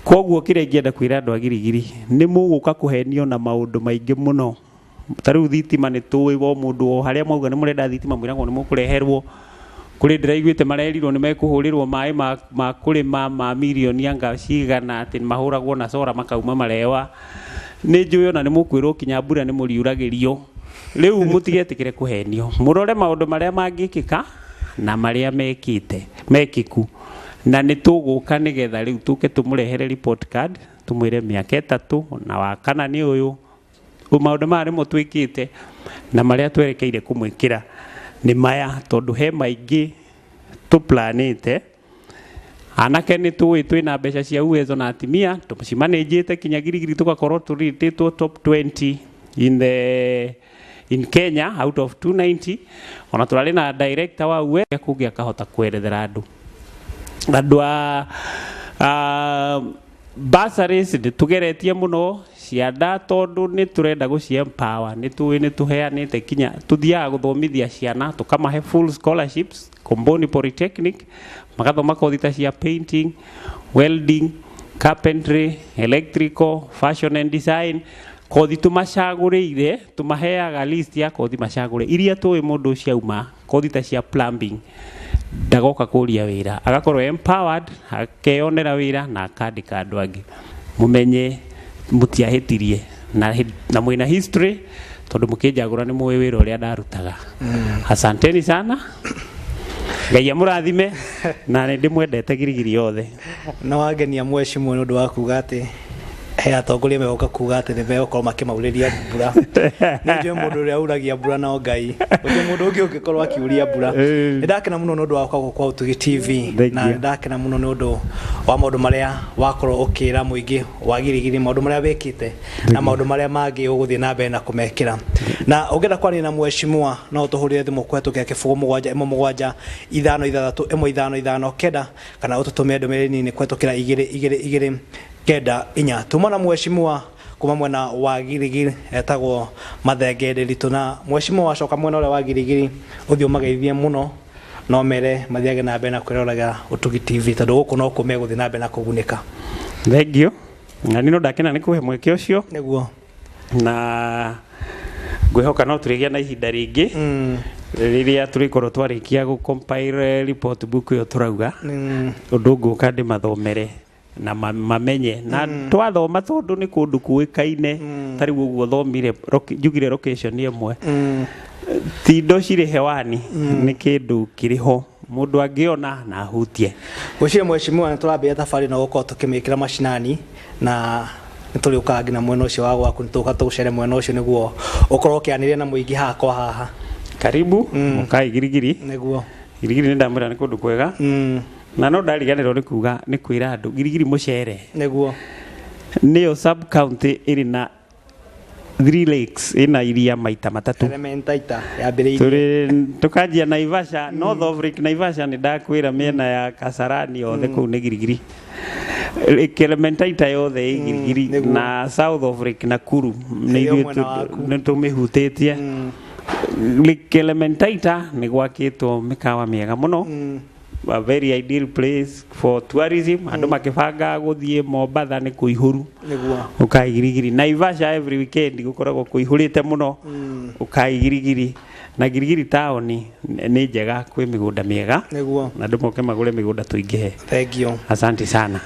koguo kiria ngienda kwira andu a Gilgil ni muguka kuhenio na maundu maingi muno tariu thitima ni tuwi wo mundu o haria mauga ni murenda thitima mwiragwo ni mukureherwo kuri ndiraiguite marerirwo ni mekuhurirwo mai ma kurima ma milioni anga cigana ati mahuragwo na sora makauma marewa ni njuyo na ni mukwirwo kinya mbura ni muriuragirio riu mutigetikire kuhenio murore maundu maria mangikika na maria mekiku na ni tuguka nigetha riu tuke tumurehere report card tumwire miaka 3 na wakana ni uyu maundu mari mutwikite na maria twerekeire kumwikira ni maya tondu he maingi tu planete anake ni tuwi twina mbeca cia uwezo na atimia tumucimanejete kinya Gilgil tugakorwo turititwo top 20 in Kenya out of 290 ona turari na director wa uwe kugia kahota kwerethera andu bursaries tugeretie muno cianda tondu ni turenda gucia empower ni tuwi ni tuheanite kinya tuthiaga guthomithia ciana tukamahe full scholarships Komboni Polytechnic magathoma kothi ta cia painting, welding, carpentry, electrical, fashion and design kothi tumacagurire tumaheaga list ya kothi macagure iria tuwi mundu ciauma kothi ta cia plumbing ndagoka kuria wira agakorwo empowered akeonera wira na akandika andu angi mumenye mutiahitirie na mwina history tondu mukinjagura ni muwi wira uria ndarutaga asanteni sana Ngai amurathime na ndi mwendete Gilgil yothe no wagenia mheshimiwa ni undu wa kuga ati he atongoria megoka kuga ati ni megokorwo makimauriria mbura ni mundu uria uragia mbura na Ngai uti mundu ungi ungikorwo akiuria mbura ndakena muno ni undu wa kwa Utugi TV na ndakena muno ni undu wa maundu maria wakorwo ukira muingi wa Gilgil maundu maria wekite na maundu maria mangi uguthie na mbere na kumekira na ungenda kwani na mheshimiwa no tuhurire thimu kwetu kia kifugo 7 5 6 kenda kana ututumie ndumiriri nini kwetu kira 2 kenda inya tumana mheshimiwa kuma mwena wa Gilgil etagwo Mathenge Ndiritu na mheshimiwa wacoka mwena ule wa Gilgil uthio mageithie muno no mere mathiage na mbere na kwiroraga Utugi TV tondu guku no kumeguthi na mbere na kugunika thengio na nino ndakena ni kuhe mweke ucio niguo na ngwihoka no turigia na ihinda ringi riria turikorwo twarikia gu compile report book yo turauga undu nguka ndi mathomere na mamenye na twathoma tondu ni kundu kuikaine tari guo thomire njugire location imwe ti ndo ciri hewani ni kindu kiriho mundu angiona na hutie gucie mheshimiwa turambia tafari na gukorwo tukimikira macinani na nituri ukangi na mwena ucio wa gwaku nituka tucere mwena ucio niguo ukorwo kianiria na muingi hakwa haha karibu mukai Gilgil niguo Gilgil ni ndamwira ni kundu kwega na no ndariganirwo ni kuga ni kwira andu Gilgil mucere niguo niyo sub county iri na 3 lakes ina iria maita matatu elementaita ya bere tukanjia Naivasha North of Lake Naivasha ni ndakwira miena ya Kasarani othe kuu ni Gilgil elementaita yothe Gilgil na South of Lake Nakuru ni tumihutitie Lake elementaita ni gwakitwo mikawa miega muno a very ideal place for tourism andu makibanga guthie Mombasa ni kuihuru niguo ukai Gilgil Naivasha every weekend gukoragwo kuihurite muno ukai Gilgil na Gilgil town ni njega kwĩ mĩgũnda mĩega niguo na andũ moke magũre mĩgũnda tũingĩhe. Thank you. Asante sana.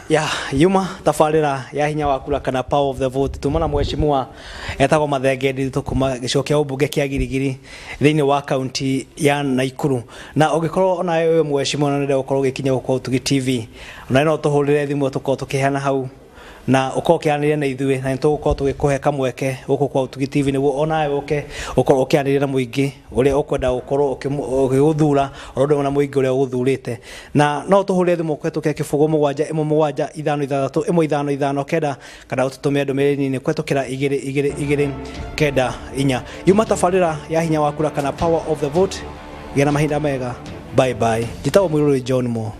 Yuma tabarira ya hinya wa kura kana power of the vote tumana mheshimiwa etagwo Mathenge Ndiritu kuma gĩcigo kĩa ũmbunge kĩa Gilgil thĩinĩ wa kaunti ya Naikuru. Na ũngĩkorwo ona wewe mheshimiwa na nĩrĩa ũkorwo ũgĩkinya gũkũ Ũtugi TV na no tũhũrĩre thimũ tũkorwo tũkĩheana hau na uko kianĩria na ithuĩ na nĩtũgũkorwo tũgĩkũhe kamweke gũkũ kwa Ũtugi TV nĩguo onawe ũke ũkorwo ũkĩanĩria na mũingĩ ũrĩa ũkwenda gũkorwo ũgĩgũthura ũrĩa na mũingĩ ũrĩa ũgũthurĩte. Na no tũhũrĩre thimũ kwetukĩra kĩbũgũ 71755 kenda kana ũtũtũmĩre ndũmĩrĩri nĩ kwetukĩra 2294. Yuma tabarĩra ya hinya wa kura kana power of the vote. Gĩa mahinda mega. Bye bye. Njĩtagwo muiruri johnmo.